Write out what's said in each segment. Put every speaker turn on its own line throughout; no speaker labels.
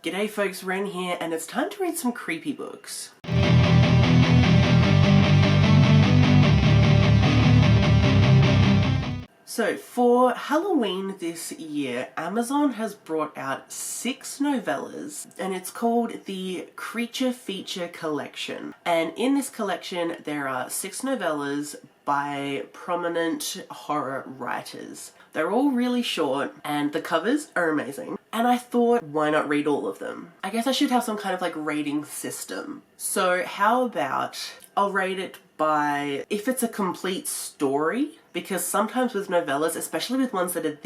G'day folks, Wren here, and it's time to read some creepy books. So, for Halloween this year, Amazon has brought out 6 novellas, and it's called the Creature Feature Collection. And in this collection, there are 6 novellas by prominent horror writers. They're all really short, and the covers are amazing. And I thought, why not read all of them? I guess I should have some kind of like rating system. So how about I'll rate it by if it's a complete story, because sometimes with novellas, especially with ones that are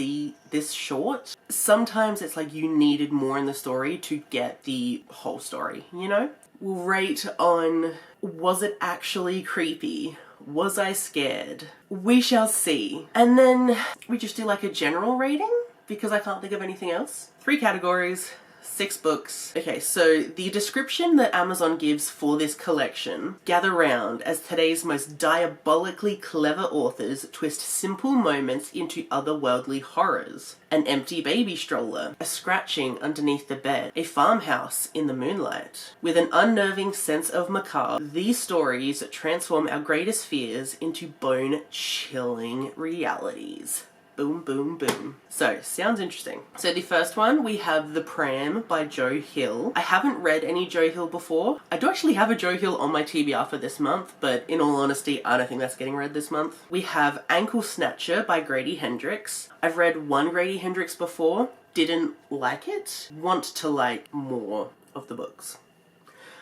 this short, sometimes it's like you needed more in the story to get the whole story, you know? We'll rate on, was it actually creepy? Was I scared? We shall see. And then we just do like a general rating, because I can't think of anything else. 3 categories, 6 books. Okay, so the description that Amazon gives for this collection: gather round as today's most diabolically clever authors twist simple moments into otherworldly horrors. An empty baby stroller, a scratching underneath the bed, a farmhouse in the moonlight. With an unnerving sense of macabre, these stories transform our greatest fears into bone-chilling realities. Boom, boom, boom. So, sounds interesting. So the first one, we have The Pram by Joe Hill. I haven't read any Joe Hill before. I do actually have a Joe Hill on my TBR for this month, but in all honesty, I don't think that's getting read this month. We have Ankle Snatcher by Grady Hendrix. I've read one Grady Hendrix before, didn't like it. Want to like more of the books.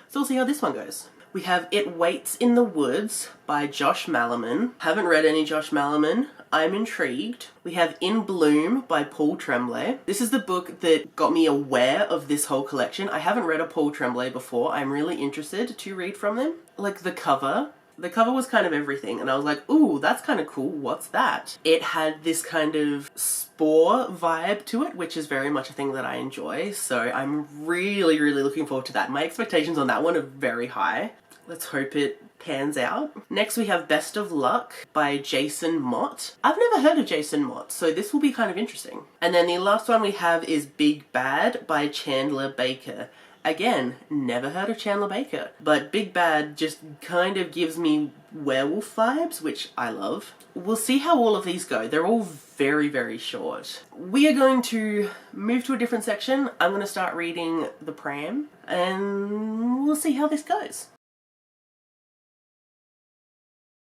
So we'll see how this one goes. We have It Waits in the Woods by Josh Malerman. Haven't read any Josh Malerman. I'm intrigued. We have In Bloom by Paul Tremblay. This is the book that got me aware of this whole collection. I haven't read a Paul Tremblay before. I'm really interested to read from them. Like the cover. The cover was kind of everything, and I was like, ooh, that's kind of cool, what's that? It had this kind of spore vibe to it, which is very much a thing that I enjoy, so I'm really, really looking forward to that. My expectations on that one are very high. Let's hope it pans out. Next we have Best of Luck by Jason Mott. I've never heard of Jason Mott, so this will be kind of interesting. And then the last one we have is Big Bad by Chandler Baker. Again, never heard of Chandler Baker, but Big Bad just kind of gives me werewolf vibes, which I love. We'll see how all of these go. They're all very, very short. We are going to move to a different section. I'm going to start reading The Pram, and we'll see how this goes.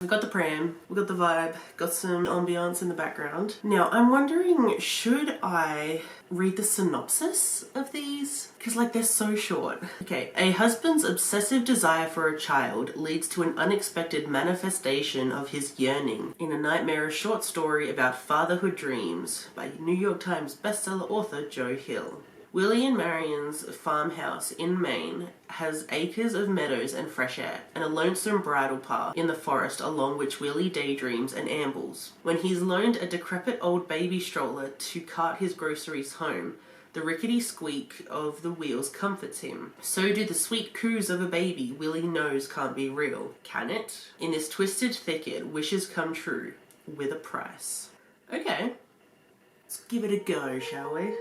We've got the pram, we've got the vibe, got some ambiance in the background. Now, I'm wondering, should I read the synopsis of these? Because, like, they're so short. Okay, a husband's obsessive desire for a child leads to an unexpected manifestation of his yearning in a nightmarish short story about fatherhood dreams by New York Times bestseller author Joe Hill. Willie and Marion's farmhouse in Maine has acres of meadows and fresh air, and a lonesome bridle path in the forest along which Willie daydreams and ambles. When he's loaned a decrepit old baby stroller to cart his groceries home, the rickety squeak of the wheels comforts him. So do the sweet coos of a baby Willie knows can't be real. Can it? In this twisted thicket, wishes come true, with a price. Okay, let's give it a go, shall we?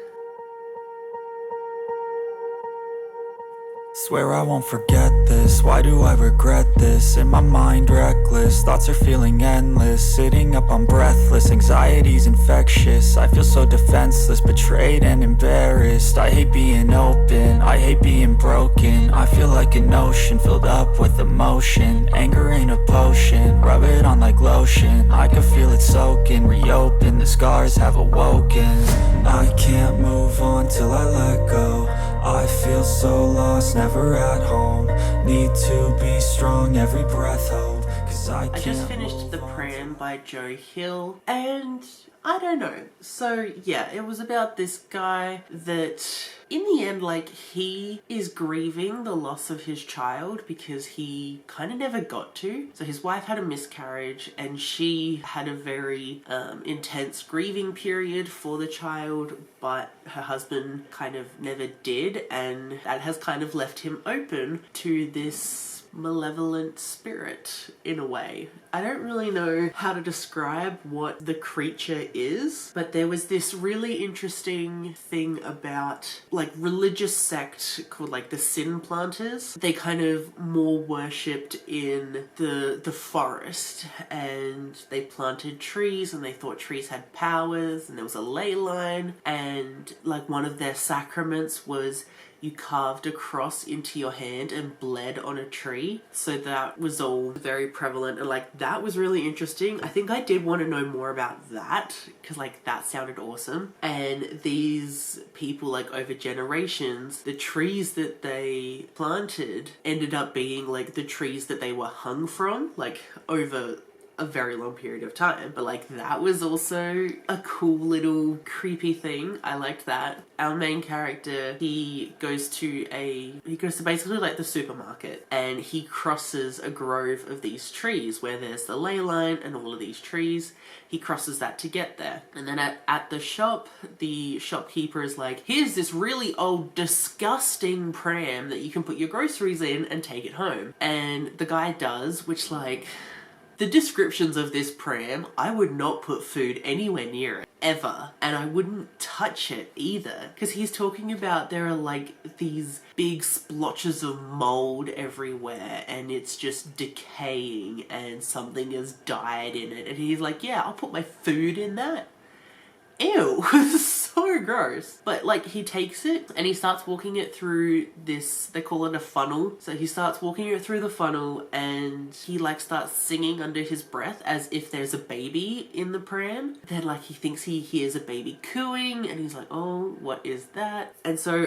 Swear I won't forget this, why do I regret this? In my mind reckless, thoughts are feeling endless. Sitting up I'm breathless, anxiety's infectious. I feel so defenseless, betrayed and embarrassed. I hate being open, I hate being broken. I feel like an ocean filled up with emotion. Anger ain't a potion, rub it on like lotion. I can feel it soaking, reopen, the scars have awoken. I can't move on till I let go. I feel so lost, never at home. Need to be strong, every breath hope. Cause I
just finished The Pram by Joe Hill, and I don't know. So yeah, it was about this guy that in the end, like, he is grieving the loss of his child because he kind of never got to. So his wife had a miscarriage and she had a very intense grieving period for the child, but her husband kind of never did, and that has kind of left him open to this malevolent spirit in a way. I don't really know how to describe what the creature is, but there was this really interesting thing about like religious sect called like the Sin Planters. They kind of more worshipped in the forest, and they planted trees and they thought trees had powers, and there was a ley line, and like one of their sacraments was you carved a cross into your hand and bled on a tree. So that was all very prevalent, and like that was really interesting. I think I did want to know more about that because like that sounded awesome. And these people, like over generations, the trees that they planted ended up being like the trees that they were hung from, like over a very long period of time. But like that was also a cool little creepy thing. I liked that. Our main character, he goes to basically like the supermarket, and he crosses a grove of these trees where there's the ley line and all of these trees. He crosses that to get there. And then at the shop, the shopkeeper is like, here's this really old disgusting pram that you can put your groceries in and take it home. And the guy does, which like, the descriptions of this pram, I would not put food anywhere near it, ever. And I wouldn't touch it either. Because he's talking about there are like these big splotches of mold everywhere, and it's just decaying and something has died in it. And he's like, yeah, I'll put my food in that. Ew, so gross. But like he takes it and he starts walking it through this, they call it a funnel. So he starts walking it through the funnel, and he like starts singing under his breath as if there's a baby in the pram. Then like he thinks he hears a baby cooing, and he's like, oh, what is that? And so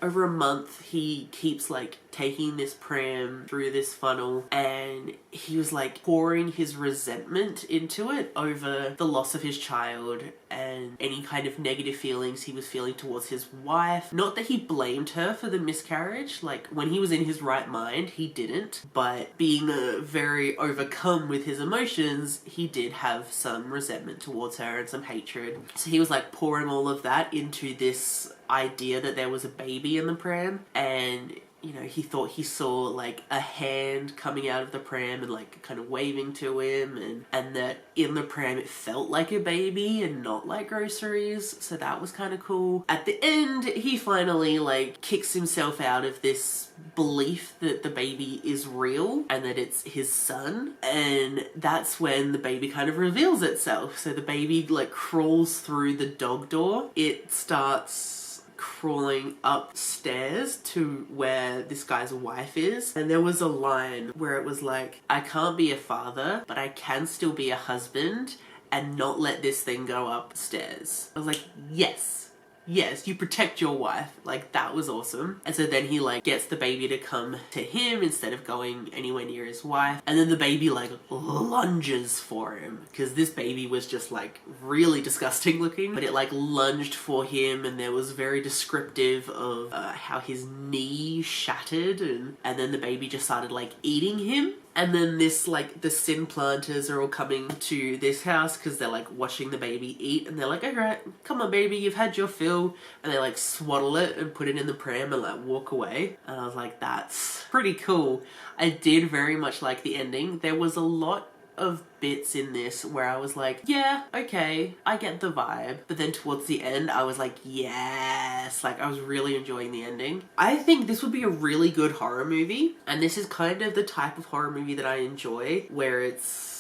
over a month he keeps like taking this pram through this funnel, and he was like pouring his resentment into it over the loss of his child and any kind of negative feelings he was feeling towards his wife. Not that he blamed her for the miscarriage, like when he was in his right mind he didn't, but being very overcome with his emotions, he did have some resentment towards her and some hatred. So he was like pouring all of that into this idea that there was a baby in the pram, and you know, he thought he saw like a hand coming out of the pram and like kind of waving to him, and that in the pram it felt like a baby and not like groceries. So that was kind of cool. At the end, he finally like kicks himself out of this belief that the baby is real and that it's his son, and that's when the baby kind of reveals itself. So the baby like crawls through the dog door. It starts crawling upstairs to where this guy's wife is, and there was a line where it was like, I can't be a father, but I can still be a husband and not let this thing go upstairs. I was like, yes, you protect your wife. Like, that was awesome. And so then he like gets the baby to come to him instead of going anywhere near his wife, and then the baby like lunges for him, because this baby was just like really disgusting looking, but it like lunged for him, and there was very descriptive of how his knee shattered, and then the baby just started like eating him. And then this, like, the Sin Planters are all coming to this house because they're, like, watching the baby eat. And they're like, alright, come on, baby, you've had your fill. And they, like, swaddle it and put it in the pram and, like, walk away. And I was like, that's pretty cool. I did very much like the ending. There was a lot of bits in this where I was like, yeah, okay, I get the vibe. But then towards the end, I was like, yes, like I was really enjoying the ending. I think this would be a really good horror movie, and this is kind of the type of horror movie that I enjoy, where it's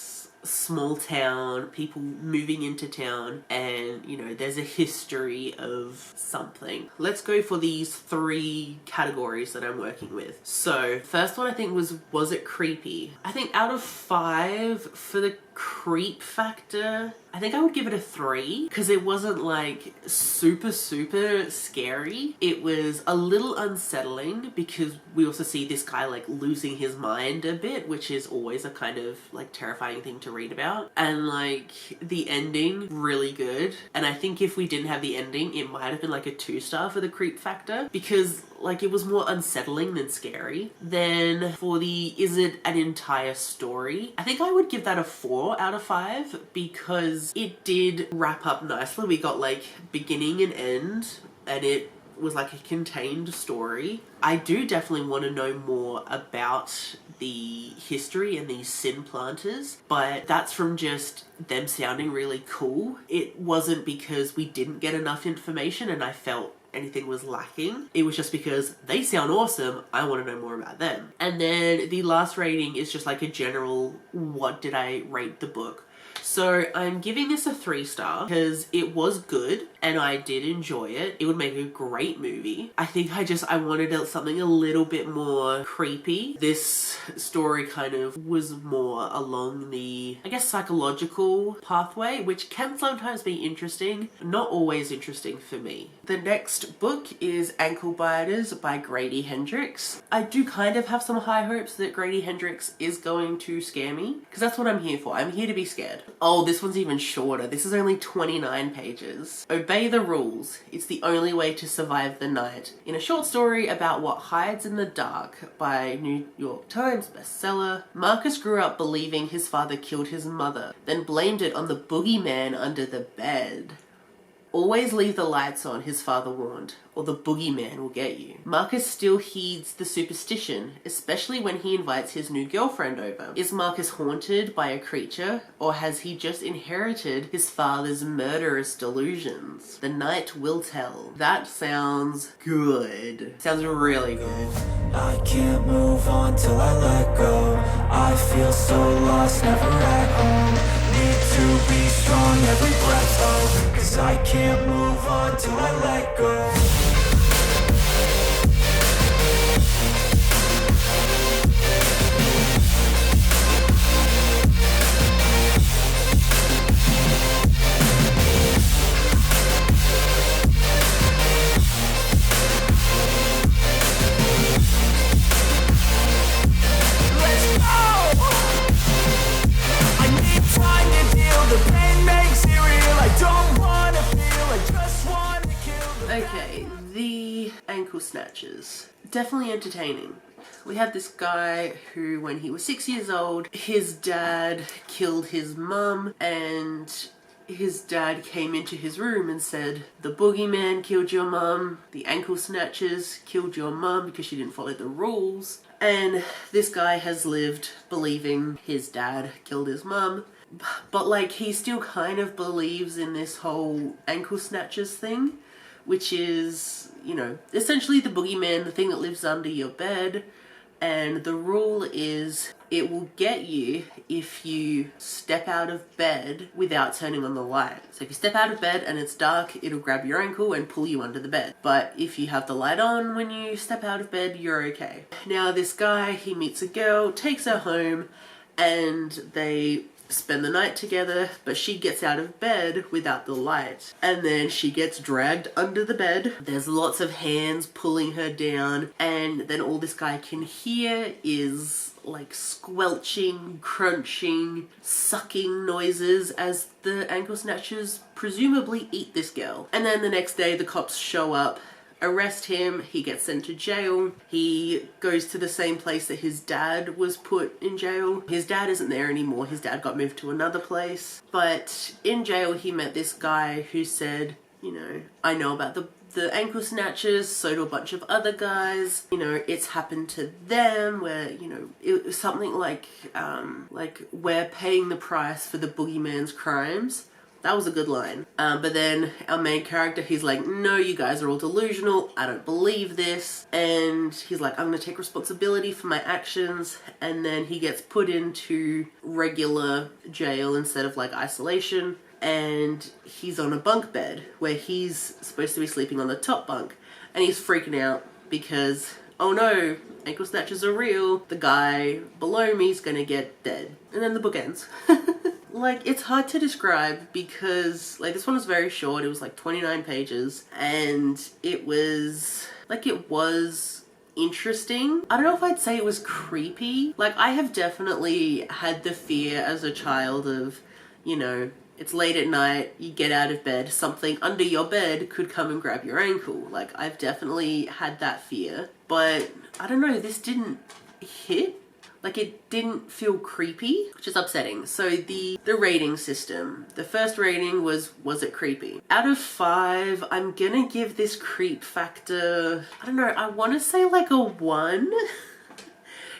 small town, people moving into town, and you know, there's a history of something. Let's go for these 3 categories that I'm working with. So first one I think was it creepy? I think out of 5 for the creep factor, I think I would give it a 3, because it wasn't like super scary. It was a little unsettling because we also see this guy like losing his mind a bit, which is always a kind of like terrifying thing to read about. And like the ending, really good. And I think if we didn't have the ending, it might have been like a 2-star for the creep factor, because like it was more unsettling than scary. Then for the is it an entire story, I think I would give that a 4 out of 5, because it did wrap up nicely. We got like beginning and end, and it was like a contained story. I do definitely want to know more about the history and these sin planters, but that's from just them sounding really cool. It wasn't because we didn't get enough information and I felt anything was lacking. It was just because they sound awesome, I want to know more about them. And then the last rating is just like a general, what did I rate the book? So I'm giving this a 3-star because it was good and I did enjoy it. It would make a great movie. I think I wanted something a little bit more creepy. This story kind of was more along the, I guess, psychological pathway, which can sometimes be interesting, not always interesting for me. The next book is Ankle Biters by Grady Hendrix. I do kind of have some high hopes that Grady Hendrix is going to scare me, because that's what I'm here for. I'm here to be scared. Oh, this one's even shorter. This is only 29 pages. Obey the rules. It's the only way to survive the night. In a short story about what hides in the dark by New York Times bestseller, Marcus grew up believing his father killed his mother, then blamed it on the boogeyman under the bed. Always leave the lights on, his father warned, or the boogeyman will get you. Marcus still heeds the superstition, especially when he invites his new girlfriend over. Is Marcus haunted by a creature, or has he just inherited his father's murderous delusions? The night will tell. That sounds good. Sounds really good.
I can't move on till I let go. I feel so lost, never at home. Need to be strong, every breath though, 'cause I can't move on till I let go.
Okay, the ankle snatchers. Definitely entertaining. We had this guy who, when he was 6 years old, his dad killed his mum, and his dad came into his room and said, the boogeyman killed your mum, the ankle snatchers killed your mum because she didn't follow the rules. And this guy has lived believing his dad killed his mum. But like, he still kind of believes in this whole ankle snatchers thing, which is, you know, essentially the boogeyman, the thing that lives under your bed. And the rule is it will get you if you step out of bed without turning on the light. So if you step out of bed and it's dark, it'll grab your ankle and pull you under the bed. But if you have the light on when you step out of bed, you're okay. Now this guy, he meets a girl, takes her home, and they spend the night together, but she gets out of bed without the light. And then she gets dragged under the bed. There's lots of hands pulling her down, and then all this guy can hear is like squelching, crunching, sucking noises as the ankle snatchers presumably eat this girl. And then the next day the cops show up, arrest him, he gets sent to jail. He goes to the same place that his dad was put in jail. His dad isn't there anymore, his dad got moved to another place. But in jail he met this guy who said, you know, I know about the ankle snatchers, so do a bunch of other guys. You know, it's happened to them where, you know, it was something like we're paying the price for the boogeyman's crimes. That was a good line. But then our main character, he's like, no, you guys are all delusional. I don't believe this. And he's like, I'm going to take responsibility for my actions. And then he gets put into regular jail instead of like isolation. And he's on a bunk bed where he's supposed to be sleeping on the top bunk. And he's freaking out because, oh no, ankle snatchers are real. The guy below me is going to get dead. And then the book ends. Like, it's hard to describe because, like, this one was very short. It was, like, 29 pages. And it was interesting. I don't know if I'd say it was creepy. Like, I have definitely had the fear as a child of, you know, it's late at night, you get out of bed, something under your bed could come and grab your ankle. Like, I've definitely had that fear. But, I don't know, this didn't hit. Like, it didn't feel creepy, which is upsetting. So the rating system. The first rating was it creepy? Out of 5, I'm gonna give this creep factor, I don't know, I want to say like a 1.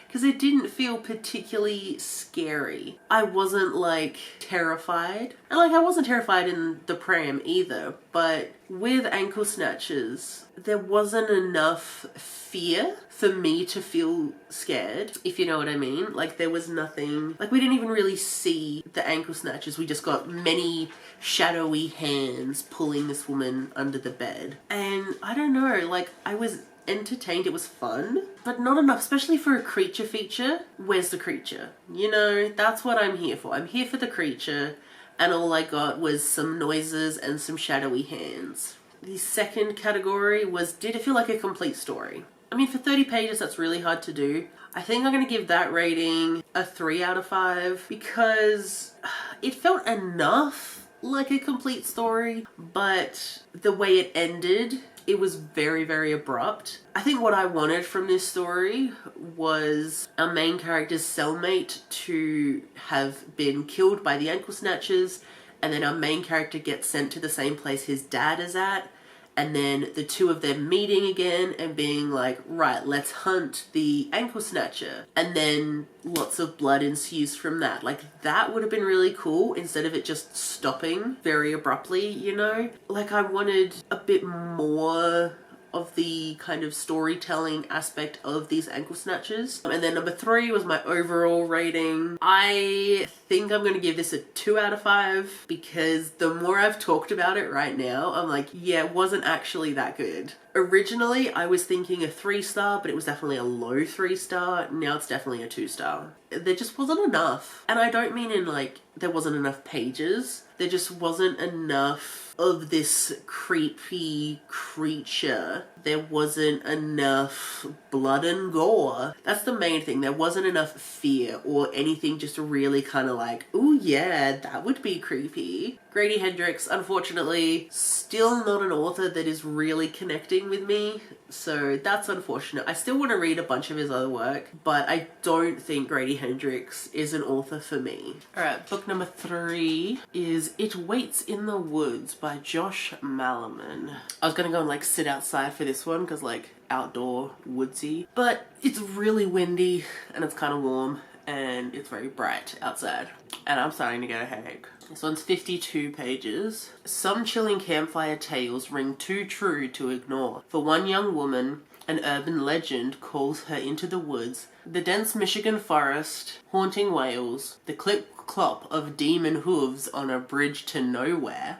Because it didn't feel particularly scary. I wasn't like terrified. And like I wasn't terrified in the pram either. But with ankle snatches, there wasn't enough fear for me to feel scared, if you know what I mean. Like there was nothing, like we didn't even really see the ankle snatches. We just got many shadowy hands pulling this woman under the bed. And I don't know, like I was entertained, it was fun, but not enough, especially for a creature feature. Where's the creature? You know, that's what I'm here for. I'm here for the creature, and all I got was some noises and some shadowy hands. The second category was, did it feel like a complete story? I mean, for 30 pages, that's really hard to do. I think I'm going to give that rating a 3 out of 5 because it felt enough like a complete story, but the way it ended, it was very, very abrupt. I think what I wanted from this story was our main character's cellmate to have been killed by the ankle snatchers, and then our main character gets sent to the same place his dad is at, and then the two of them meeting again and being like, right, let's hunt the ankle snatcher. And then lots of blood ensues from that. Like, that would have been really cool instead of it just stopping very abruptly, you know? Like, I wanted a bit more of the kind of storytelling aspect of these ankle snatchers. And then number 3 was my overall rating. I think I'm gonna give this a 2 out of 5 because the more I've talked about it right now, I'm like, yeah, it wasn't actually that good. Originally, I was thinking a 3-star, but it was definitely a low 3-star. Now it's definitely a 2-star. There just wasn't enough. And I don't mean in like, there wasn't enough pages. There just wasn't enough of this creepy creature. There wasn't enough blood and gore. That's the main thing. There wasn't enough fear or anything just really kind of like, ooh yeah, that would be creepy. Grady Hendrix, unfortunately, still not an author that is really connecting with me, so that's unfortunate. I still want to read a bunch of his other work, but I don't think Grady Hendrix is an author for me. Alright, book number 3 is It Waits in the Woods by Josh Malerman. I was gonna go and like sit outside for this one because like outdoor woodsy, but it's really windy and it's kind of warm and it's very bright outside and I'm starting to get a headache. This one's 52 pages. Some chilling campfire tales ring too true to ignore. For one young woman, an urban legend calls her into the woods, the dense Michigan forest, haunting Wales, the clip-clop of demon hooves on a bridge to nowhere.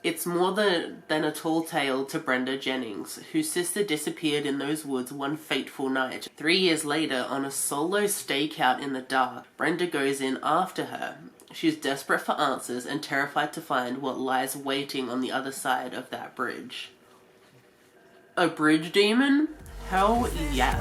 It's more than a tall tale to Brenda Jennings, whose sister disappeared in those woods one fateful night. 3 years later, on a solo stakeout in the dark, Brenda goes in after her. She's desperate for answers and terrified to find what lies waiting on the other side of that bridge. A bridge demon? Hell yes.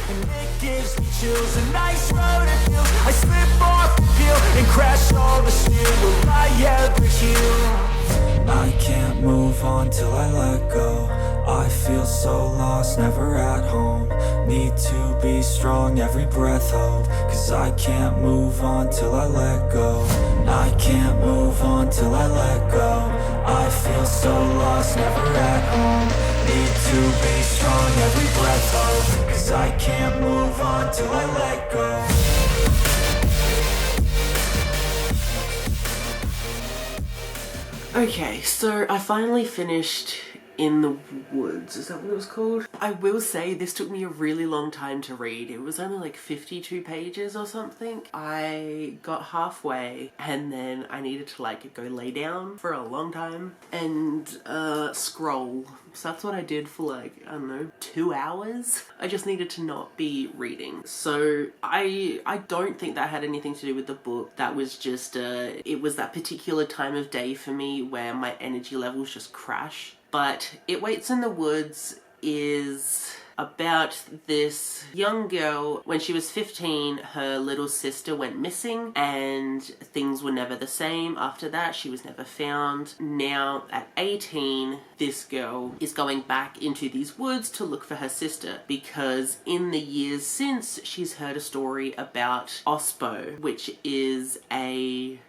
And it gives me chills, a nice road it feels. I slip off the peel and crash all the steel. Will I ever heal? I can't move on till I let go. I feel so lost, never at home. Need to be strong, every breath hold. Cause I can't move on till I let go. I can't move on till I let go. I feel so lost, never at home. Need to be strong, every breath hold. Cause I can't move on till I let go. Okay, so I finally finished In the Woods, is that what it was called? I will say this took me a really long time to read. It was only like 52 pages or something. I got halfway and then I needed to like go lay down for a long time and scroll. So that's what I did for like, I don't know, 2 hours. I just needed to not be reading. So I don't think that had anything to do with the book. That was just, it was that particular time of day for me where my energy levels just crash. But It Waits in the Woods is about this young girl. When she was 15, her little sister went missing and things were never the same after that. She was never found. Now at 18, this girl is going back into these woods to look for her sister because in the years since, she's heard a story about Ospo, which is an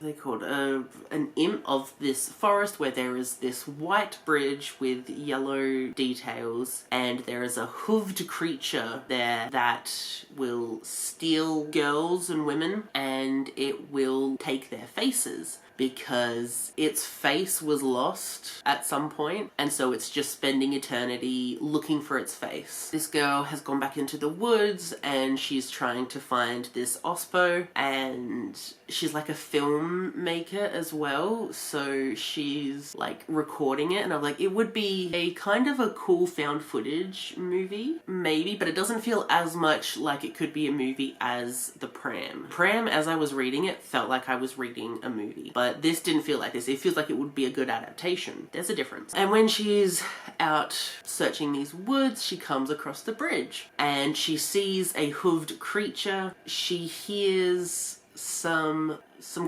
imp of this forest where there is this white bridge with yellow details, and there is a hooved creature there that will steal girls and women, and it will take their faces because its face was lost at some point, and so it's just spending eternity looking for its face. This girl has gone back into the woods and she's trying to find this Ospo, and she's like a filmmaker as well, so she's like recording it, and I'm like, it would be a kind of a cool found footage movie, maybe, but it doesn't feel as much like it could be a movie as The Pram. Pram, as I was reading it, felt like I was reading a movie, but this didn't feel like this. It feels like it would be a good adaptation. There's a difference. And when she's out searching these woods, she comes across the bridge and she sees a hooved creature. She hears some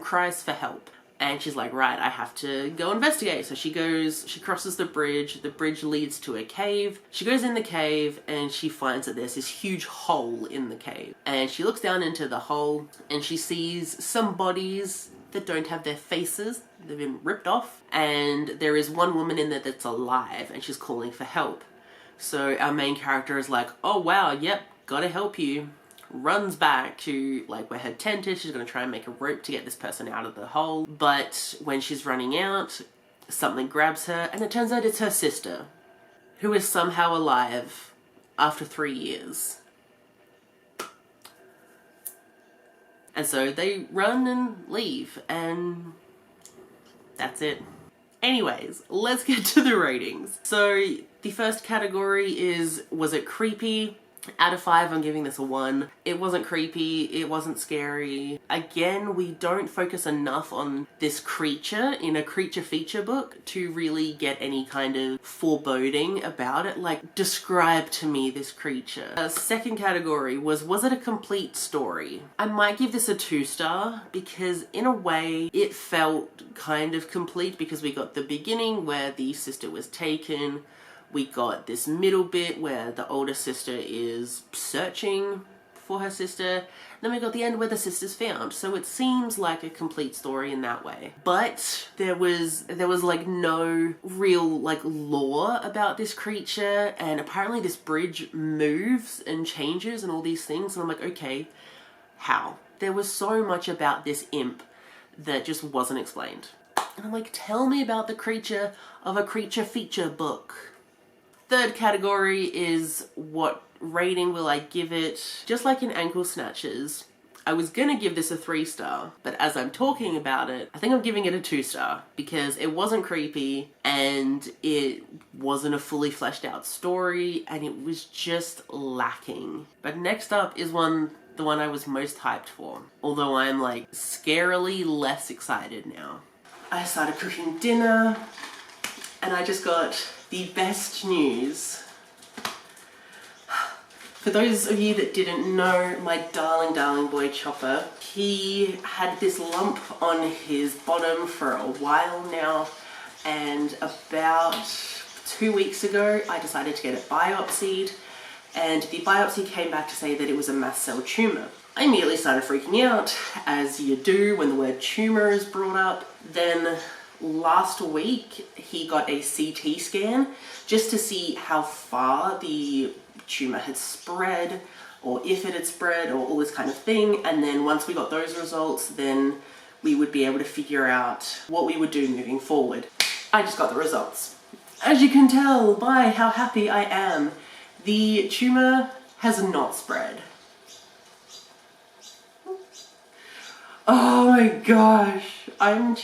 cries for help. And she's like, right, I have to go investigate. So she crosses the bridge leads to a cave. She goes in the cave and she finds that there's this huge hole in the cave. And she looks down into the hole and she sees some bodies that don't have their faces. They've been ripped off. And there is one woman in there that's alive and she's calling for help. So our main character is like, oh wow, yep, gotta help you. Runs back to like where her tent is. She's gonna try and make a rope to get this person out of the hole. But when she's running out, something grabs her and it turns out it's her sister, who is somehow alive after 3 years. And so they run and leave, and that's it. Anyways, let's get to the ratings. So the first category is, was it creepy? Out of 5, I'm giving this a 1. It wasn't creepy, it wasn't scary. Again, we don't focus enough on this creature in a creature feature book to really get any kind of foreboding about it. Like, describe to me this creature. Second category was it a complete story? I might give this a 2-star because in a way it felt kind of complete because we got the beginning where the sister was taken. We got this middle bit where the older sister is searching for her sister. Then we got the end where the sister's found. So it seems like a complete story in that way. But there was like no real like lore about this creature, and apparently this bridge moves and changes and all these things, and I'm like, okay, how? There was so much about this imp that just wasn't explained. And I'm like, tell me about the creature of a creature feature book. Third category is, what rating will I give it? Just like in Ankle Snatchers, I was gonna give this a 3-star, but as I'm talking about it, I think I'm giving it a 2-star because it wasn't creepy and it wasn't a fully fleshed out story and it was just lacking. But next up is the one I was most hyped for, although I'm like scarily less excited now. I started cooking dinner and I just got the best news. For those of you that didn't know, my darling boy Chopper, he had this lump on his bottom for a while now, and about 2 weeks ago I decided to get it biopsied, and the biopsy came back to say that it was a mast cell tumour. I immediately started freaking out, as you do when the word tumour is brought up. Then last week he got a CT scan just to see how far the tumour had spread, or if it had spread, or all this kind of thing. And then once we got those results, then we would be able to figure out what we would do moving forward. I just got the results. As you can tell by how happy I am, the tumour has not spread. Oh my gosh, I'm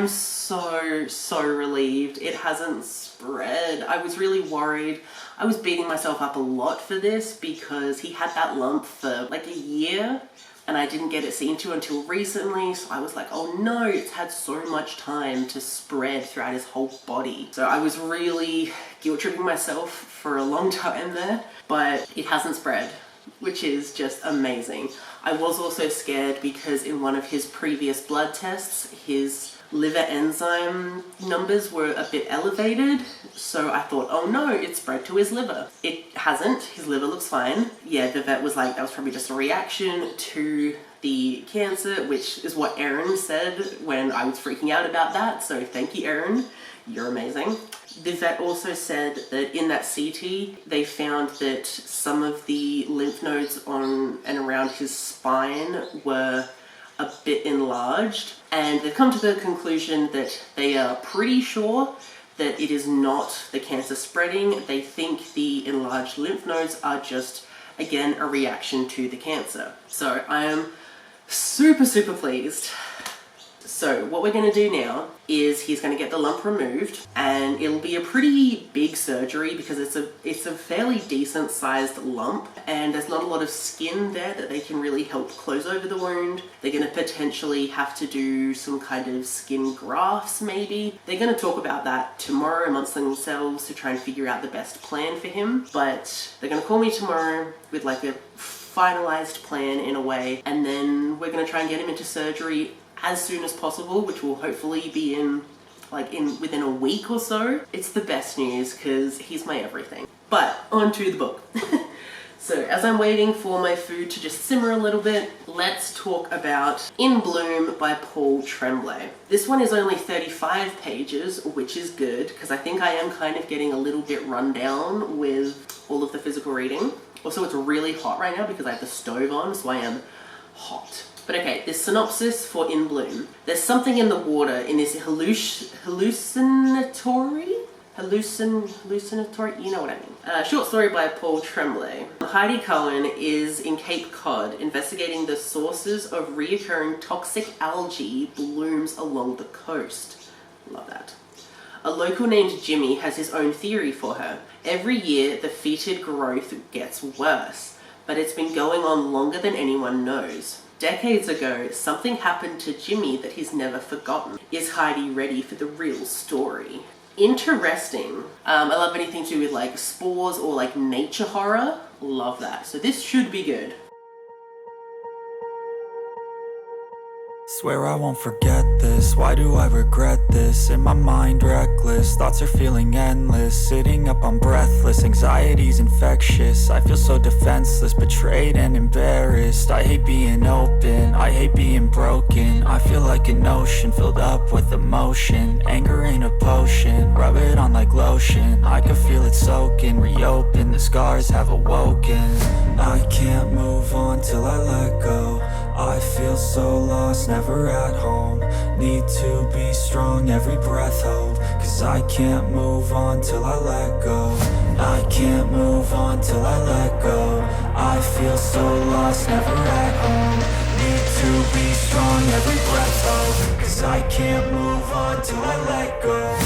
so relieved it hasn't spread. I was really worried. I was beating myself up a lot for this because he had that lump for like a year and I didn't get it seen to until recently, so I was like, oh no, it's had so much time to spread throughout his whole body. So I was really guilt tripping myself for a long time there, but it hasn't spread, which is just amazing. I was also scared because in one of his previous blood tests, his liver enzyme numbers were a bit elevated, so I thought, oh no, it spread to his liver. It hasn't. His liver looks fine. Yeah, the vet was like, that was probably just a reaction to the cancer, which is what Erin said when I was freaking out about that, so thank you, Erin. You're amazing. The vet also said that in that CT, they found that some of the lymph nodes on and around his spine were a bit enlarged, and they've come to the conclusion that they are pretty sure that it is not the cancer spreading. They think the enlarged lymph nodes are just, again, a reaction to the cancer. So I am super pleased. So what we're going to do now is he's going to get the lump removed, and it'll be a pretty big surgery because it's a fairly decent sized lump, and there's not a lot of skin there that they can really help close over the wound. They're going to potentially have to do some kind of skin grafts maybe. They're going to talk about that tomorrow amongst themselves to try and figure out the best plan for him, but they're going to call me tomorrow with like a finalized plan in a way, and then we're going to try and get him into surgery as soon as possible, which will hopefully be within a week or so. It's the best news because he's my everything. But on to the book. So as I'm waiting for my food to just simmer a little bit, let's talk about In Bloom by Paul Tremblay. This one is only 35 pages, which is good because I think I am kind of getting a little bit run down with all of the physical reading. Also, it's really hot right now because I have the stove on, so I am hot. But okay, this synopsis for In Bloom. There's something in the water in this hallucinatory, you know what I mean. Short story by Paul Tremblay. Heidi Cohen is in Cape Cod investigating the sources of reoccurring toxic algae blooms along the coast. Love that. A local named Jimmy has his own theory for her. Every year, the fetid growth gets worse, but it's been going on longer than anyone knows. Decades ago, something happened to Jimmy that he's never forgotten. Is Heidi ready for the real story? Interesting. I love anything to do with like spores or like nature horror. Love that. So this should be good.
Swear I won't forget this, why do I regret this? In my mind reckless, thoughts are feeling endless. Sitting up, I'm breathless, anxiety's infectious. I feel so defenseless, betrayed and embarrassed. I hate being open, I hate being broken. I feel like an ocean filled up with emotion. Anger ain't a potion, rub it on like lotion. I can feel it soaking, reopen, the scars have awoken. I can't move on till I let go. I feel so lost, never at home. Need to be strong, every breath hold. Cause I can't move on till I let go. I can't move on till I let go. I feel so lost, never at home. Need to be strong, every breath hold. Cause I can't move on till I let go.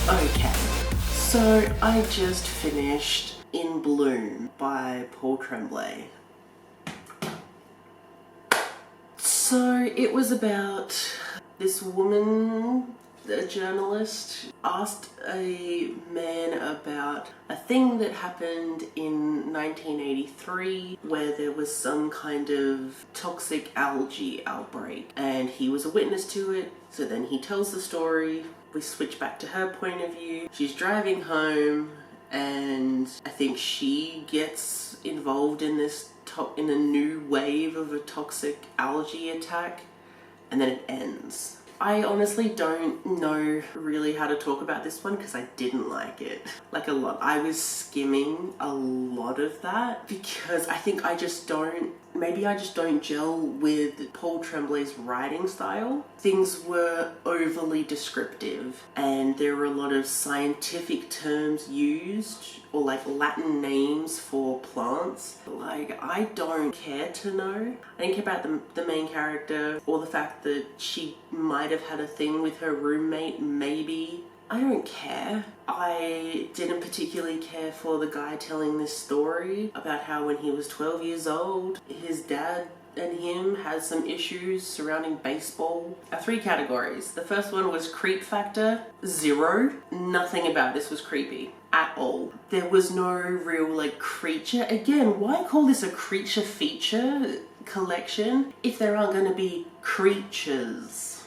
Okay, so I just finished In Bloom by Paul Tremblay. So it was about this woman, a journalist, asked a man about a thing that happened in 1983 where there was some kind of toxic algae outbreak, and he was a witness to it. So then he tells the story. We switch back to her point of view. She's driving home, and I think she gets involved in this in a new wave of a toxic algae attack, and then it ends. I honestly don't know really how to talk about this one because I didn't like it. Like a lot. I was skimming a lot of that because I think maybe I just don't gel with Paul Tremblay's writing style. Things were overly descriptive, and there were a lot of scientific terms used, or like Latin names for plants. Like, I don't care to know. I didn't care about the main character, or the fact that she might have had a thing with her roommate, maybe. I don't care. I didn't particularly care for the guy telling this story about how when he was 12 years old, his dad and him had some issues surrounding baseball. 3 categories. The first one was creep factor, 0. Nothing about this was creepy at all. There was no real like creature. Again, why call this a creature feature collection if there aren't going to be creatures?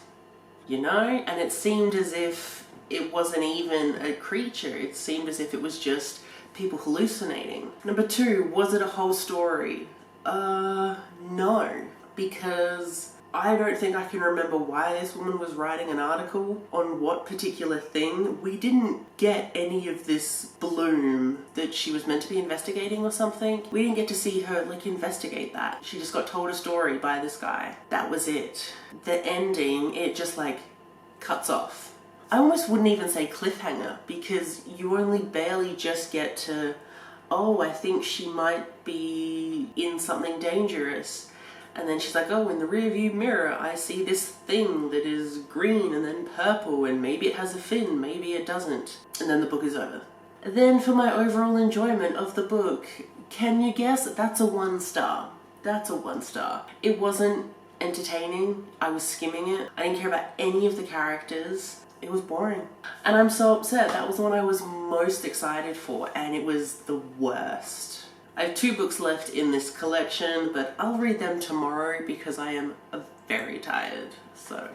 You know? And it seemed as if it wasn't even a creature. It seemed as if it was just people hallucinating. Number 2, was it a whole story? No, because I don't think I can remember why this woman was writing an article on what particular thing. We didn't get any of this bloom that she was meant to be investigating or something. We didn't get to see her like investigate that. She just got told a story by this guy. That was it. The ending, it just like cuts off. I almost wouldn't even say cliffhanger, because you only barely just get to, oh, I think she might be in something dangerous. And then she's like, oh, in the rearview mirror, I see this thing that is green and then purple, and maybe it has a fin, maybe it doesn't. And then the book is over. Then for my overall enjoyment of the book, can you guess? That's a 1 star. That's a 1 star. It wasn't entertaining. I was skimming it. I didn't care about any of the characters. It was boring. And I'm so upset. That was the one I was most excited for, and it was the worst. I have 2 books left in this collection, but I'll read them tomorrow because I am very tired. So,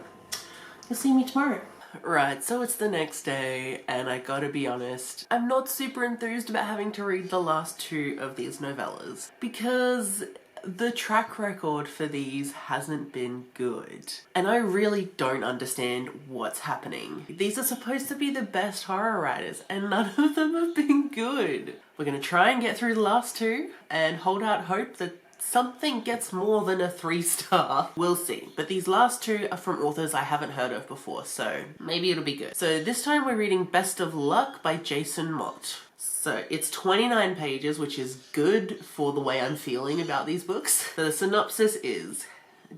you'll see me tomorrow. Right, so it's the next day, and I gotta be honest, I'm not super enthused about having to read the last 2 of these novellas, because the track record for these hasn't been good. And I really don't understand what's happening. These are supposed to be the best horror writers, and none of them have been good. We're gonna try and get through the last 2, and hold out hope that something gets more than a 3 star. We'll see. But these last 2 are from authors I haven't heard of before, so maybe it'll be good. So this time we're reading Best of Luck by Jason Mott. So it's 29 pages, which is good for the way I'm feeling about these books. So the synopsis is,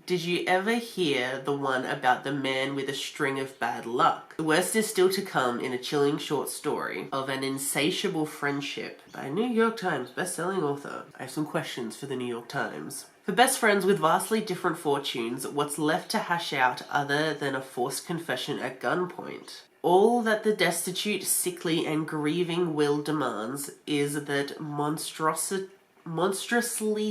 did you ever hear the one about the man with a string of bad luck? The worst is still to come in a chilling short story of an insatiable friendship by a New York Times bestselling author. I have some questions for the New York Times. For best friends with vastly different fortunes, what's left to hash out other than a forced confession at gunpoint? All that the destitute, sickly, and grieving Will demands is that monstrously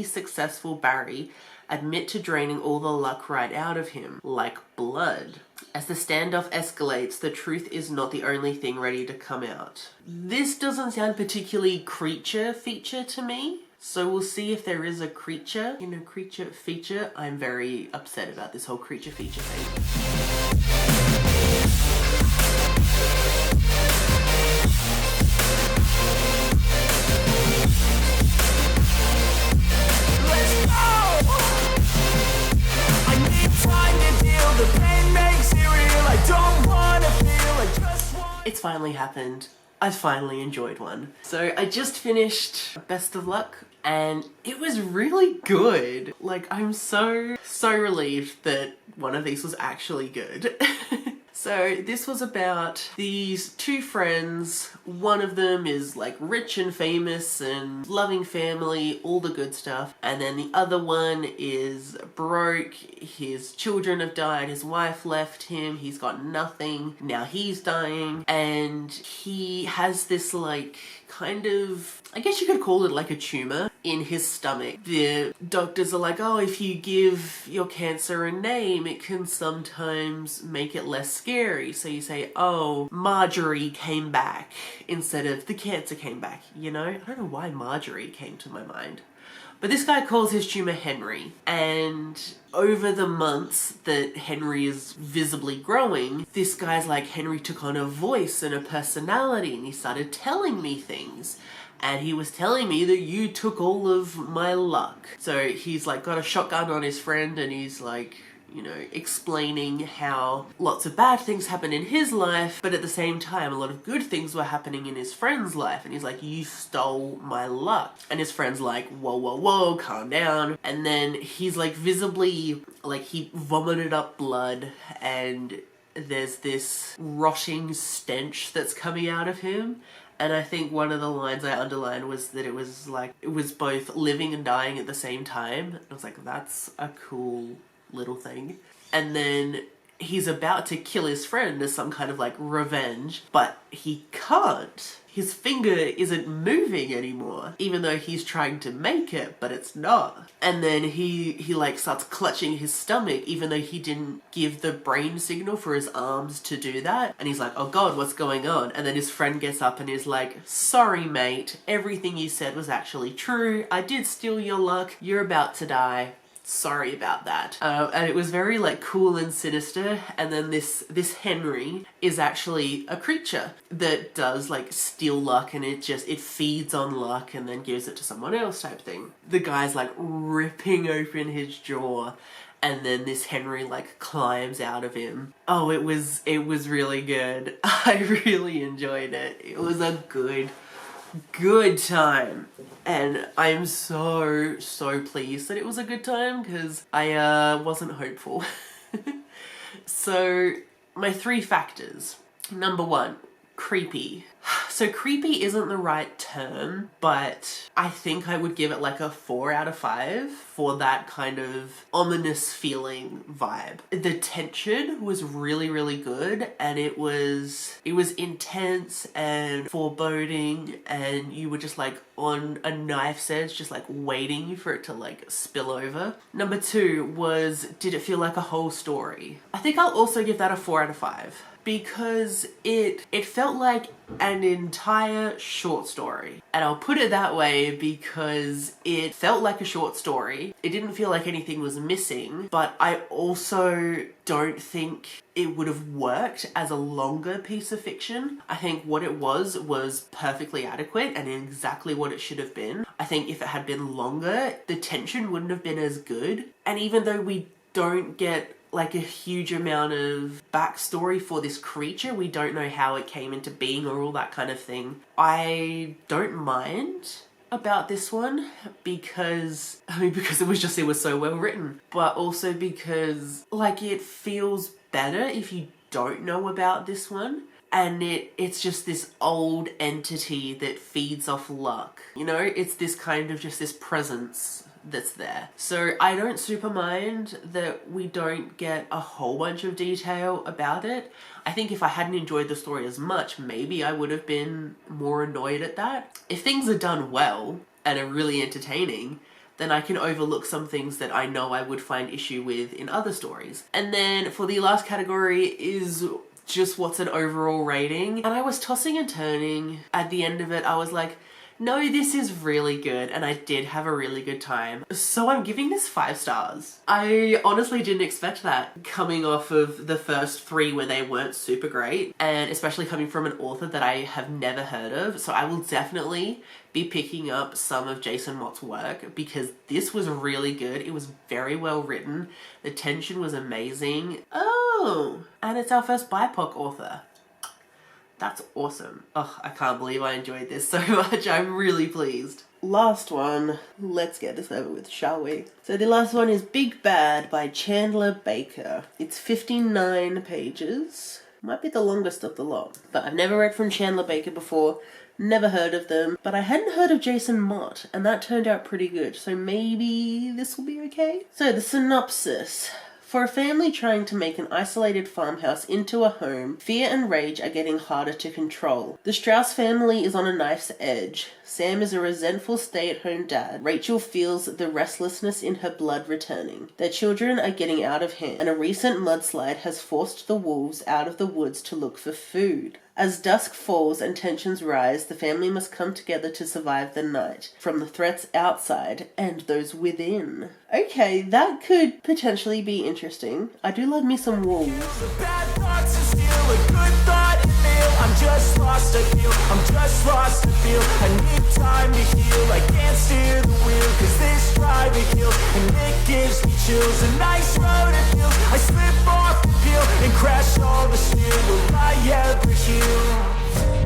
successful Barry admit to draining all the luck right out of him, like blood. As the standoff escalates, the truth is not the only thing ready to come out. This doesn't sound particularly creature feature to me, so we'll see if there is a creature in a creature feature. I'm very upset about this whole creature feature thing. It's finally happened. I finally enjoyed one. So I just finished Best of Luck, and it was really good. Like, I'm so relieved that one of these was actually good. So this was about these 2 friends. One of them is like rich and famous and loving family, all the good stuff. And then the other one is broke. His children have died. His wife left him. He's got nothing. Now he's dying. And he has this like kind of, I guess you could call it like a tumor in his stomach. The doctors are like, oh, if you give your cancer a name, it can sometimes make it less scary. So you say, oh, Marjorie came back instead of the cancer came back, you know? I don't know why Marjorie came to my mind. But this guy calls his tumor Henry, and over the months that Henry is visibly growing, this guy's like, Henry took on a voice and a personality, and he started telling me things. And he was telling me that you took all of my luck. So he's like got a shotgun on his friend, and he's like, you know, explaining how lots of bad things happened in his life, but at the same time, a lot of good things were happening in his friend's life. And he's like, you stole my luck. And his friend's like, whoa, whoa, whoa, calm down. And then he's like visibly, like he vomited up blood, and there's this rotting stench that's coming out of him. And I think one of the lines I underlined was that it was both living and dying at the same time. I was like, that's a cool little thing. And then he's about to kill his friend as some kind of like revenge, but he can't. His finger isn't moving anymore, even though he's trying to make it, but it's not. And then he like starts clutching his stomach, even though he didn't give the brain signal for his arms to do that. And he's like, oh God, what's going on? And then his friend gets up and is like, sorry mate, everything you said was actually true. I did steal your luck. You're about to die. Sorry about that. And it was very like cool and sinister. And then this Henry is actually a creature that does like steal luck, and it feeds on luck and then gives it to someone else type thing. The guy's like ripping open his jaw, and then this Henry like climbs out of him. Oh, it was really good. I really enjoyed it. It was a good time. And I'm so pleased that it was a good time, because I wasn't hopeful. So my 3 factors. Number 1, creepy. So creepy isn't the right term, but I think I would give it like a 4 out of 5 for that kind of ominous feeling vibe. The tension was really good, and it was intense and foreboding, and you were just like on a knife's edge, just like waiting for it to like spill over. Number 2 was, did it feel like a whole story? I think I'll also give that a 4 out of 5. Because it felt like an entire short story. And I'll put it that way because it felt like a short story. It didn't feel like anything was missing, but I also don't think it would have worked as a longer piece of fiction. I think what it was perfectly adequate and exactly what it should have been. I think if it had been longer, the tension wouldn't have been as good. And even though we don't get like a huge amount of backstory for this creature, we don't know how it came into being or all that kind of thing, I don't mind about this one, because it was so well written, but also because like it feels better if you don't know about this one. And it's just this old entity that feeds off luck. You know, it's this kind of just this presence that's there. So I don't super mind that we don't get a whole bunch of detail about it. I think if I hadn't enjoyed the story as much, maybe I would have been more annoyed at that. If things are done well and are really entertaining, then I can overlook some things that I know I would find issue with in other stories. And then for the last category is just what's an overall rating. And I was tossing and turning. At the end of it, I was like, no, this is really good, and I did have a really good time. So I'm giving this 5 stars. I honestly didn't expect that, coming off of the first 3 where they weren't super great, and especially coming from an author that I have never heard of. So I will definitely be picking up some of Jason Mott's work, because this was really good. It was very well written. The tension was amazing. Oh, and it's our first BIPOC author. That's awesome. Oh, I can't believe I enjoyed this so much. I'm really pleased. Last one. Let's get this over with, shall we? So the last one is Big Bad by Chandler Baker. It's 59 pages. Might be the longest of the lot. But I've never read from Chandler Baker before. Never heard of them. But I hadn't heard of Jason Mott, and that turned out pretty good. So maybe this will be okay? So the synopsis. For a family trying to make an isolated farmhouse into a home, fear and rage are getting harder to control. The Strauss family is on a knife's edge. Sam is a resentful stay-at-home dad. Rachel feels the restlessness in her blood returning. Their children are getting out of hand, and a recent mudslide has forced the wolves out of the woods to look for food. As dusk falls and tensions rise, the family must come together to survive the night, from the threats outside and those within. Okay, that could potentially be interesting. I do love me some wolves.
Bad thoughts are still a good thought and feel. I'm just lost, I feel. I'm just lost, I feel. I need time to heal. I can't steer the wheel, cause this drive it kills, and it gives me chills. A nice road it feels. I slip off the peel and crash all the steel. Will I ever heal?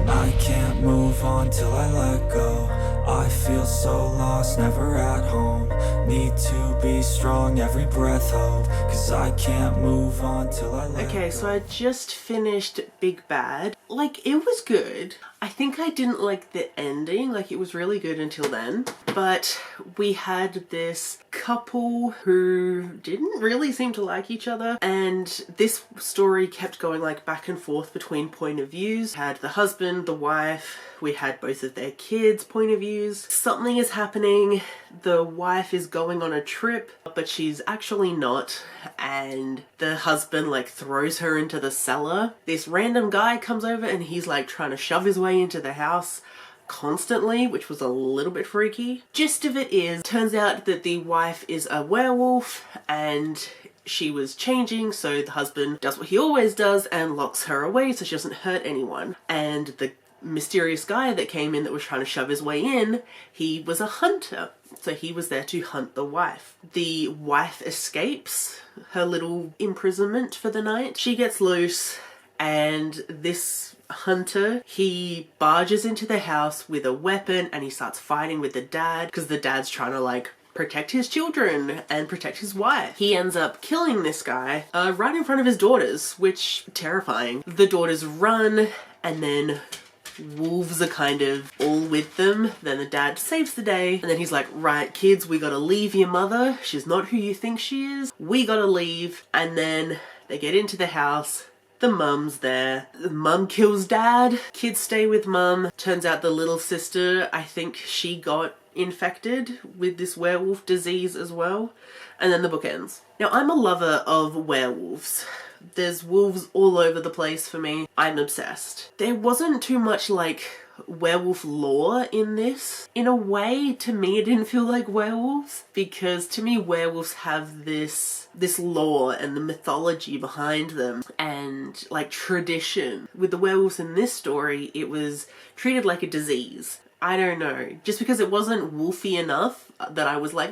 I can't move on till I let go. I feel so lost, never at home. Need to be strong, every breath hope. Cause I can't move on till I let
Okay, so I just finished Big Bad. Like, it was good. I think I didn't like the ending, like it was really good until then. But we had this couple who didn't really seem to like each other, and this story kept going like back and forth between point of views. We had the husband, the wife, we had both of their kids' point of views. Something is happening, the wife is going on a trip, but she's actually not, and the husband like throws her into the cellar. This random guy comes over and he's like trying to shove his way into the house constantly, which was a little bit freaky. Gist of it is, turns out that the wife is a werewolf and she was changing, so the husband does what he always does and locks her away so she doesn't hurt anyone. And the mysterious guy that came in that was trying to shove his way in, he was a hunter, so he was there to hunt the wife. The wife escapes her little imprisonment for the night. She gets loose, and this hunter, he barges into the house with a weapon and he starts fighting with the dad because the dad's trying to like protect his children and protect his wife. He ends up killing this guy right in front of his daughters, which terrifying. The daughters run, and then wolves are kind of all with them. Then the dad saves the day, and then he's like, right kids, we gotta leave your mother. She's not who you think she is. We gotta leave. And then they get into the house. The mum's there. The mum kills dad. Kids stay with mum. Turns out the little sister, I think she got infected with this werewolf disease as well. And then the book ends. Now, I'm a lover of werewolves. There's wolves all over the place for me. I'm obsessed. There wasn't too much like werewolf lore in this. In a way, to me, it didn't feel like werewolves, because to me werewolves have this lore and the mythology behind them and like tradition. With the werewolves in this story, it was treated like a disease. I don't know, just because it wasn't wolfy enough that I was like,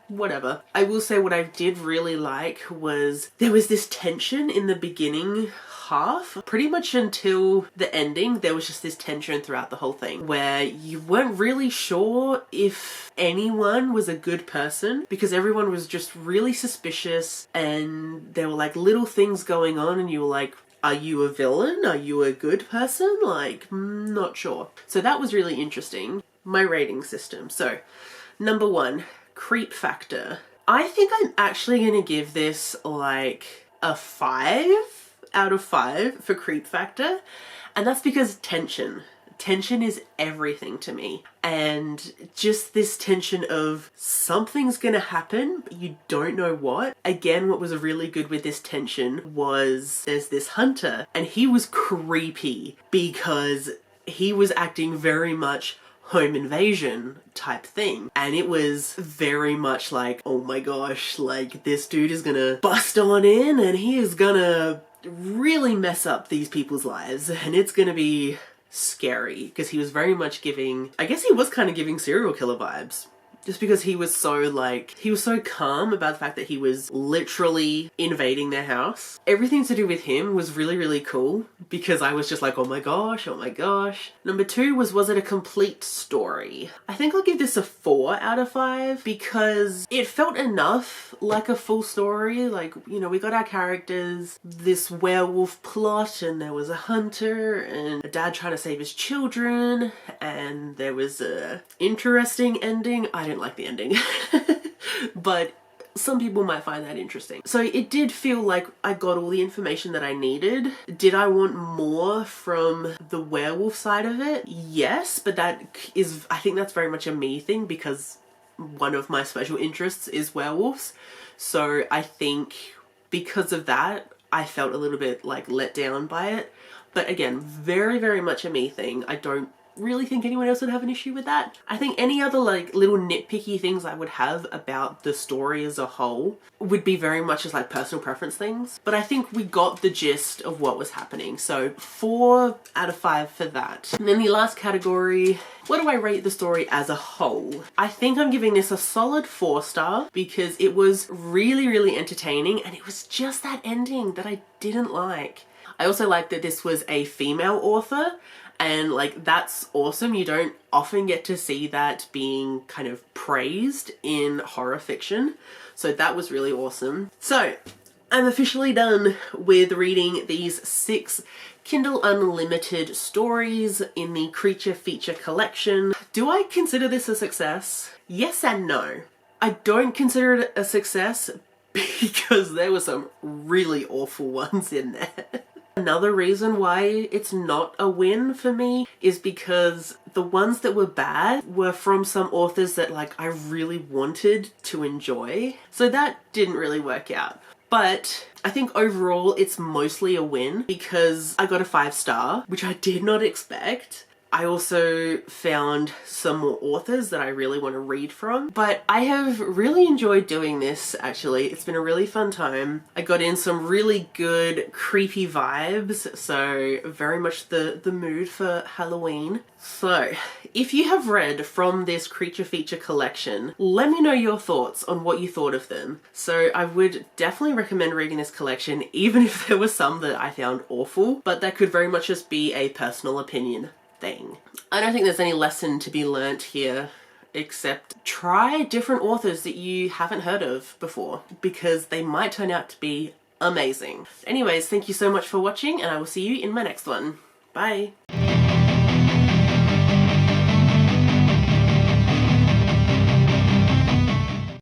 whatever. I will say what I did really like was there was this tension in the beginning half, pretty much until the ending. There was just this tension throughout the whole thing where you weren't really sure if anyone was a good person, because everyone was just really suspicious and there were like little things going on and you were like, are you a villain? Are you a good person? Like, not sure. So that was really interesting. My rating system. So, number 1, creep factor. I think I'm actually going to give this like a 5 out of 5 for creep factor. And that's because tension. Tension is everything to me. And just this tension of something's gonna happen, but you don't know what. Again, what was really good with this tension was there's this hunter and he was creepy because he was acting very much home invasion type thing. And it was very much like, oh my gosh, like this dude is gonna bust on in and he is gonna really mess up these people's lives. And it's gonna be scary, because he was very much giving, I guess he was kind of giving serial killer vibes, just because he was so calm about the fact that he was literally invading their house. Everything to do with him was really, really cool, because I was just like, oh my gosh, oh my gosh. Number 2 was it a complete story? I think I'll give this a 4 out of 5, because it felt enough like a full story. Like, you know, we got our characters, this werewolf plot, and there was a hunter and a dad trying to save his children, and there was a interesting ending. I didn't like the ending, but some people might find that interesting. So it did feel like I got all the information that I needed. Did I want more from the werewolf side of it? Yes, but I think that's very much a me thing, because one of my special interests is werewolves. So I think because of that, I felt a little bit like let down by it. But again, very, very much a me thing. I don't really think anyone else would have an issue with that. I think any other like little nitpicky things I would have about the story as a whole would be very much as like personal preference things. But I think we got the gist of what was happening. So 4 out of 5 for that. And then the last category, what do I rate the story as a whole? I think I'm giving this a solid 4-star, because it was really, really entertaining, and it was just that ending that I didn't like. I also like that this was a female author, And like, that's awesome. You don't often get to see that being kind of praised in horror fiction. So that was really awesome. So I'm officially done with reading these 6 Kindle Unlimited stories in the Creature Feature collection. Do I consider this a success? Yes and no. I don't consider it a success because there were some really awful ones in there. Another reason why it's not a win for me is because the ones that were bad were from some authors that like I really wanted to enjoy. So that didn't really work out. But I think overall it's mostly a win because I got a 5-star, which I did not expect. I also found some more authors that I really want to read from. But I have really enjoyed doing this, actually. It's been a really fun time. I got in some really good creepy vibes, so very much the mood for Halloween. So, if you have read from this Creature Feature collection, let me know your thoughts on what you thought of them. So I would definitely recommend reading this collection, even if there were some that I found awful, but that could very much just be a personal opinion thing. I don't think there's any lesson to be learnt here, except try different authors that you haven't heard of before, because they might turn out to be amazing. Anyways, thank you so much for watching, and I will see you in my next one. Bye!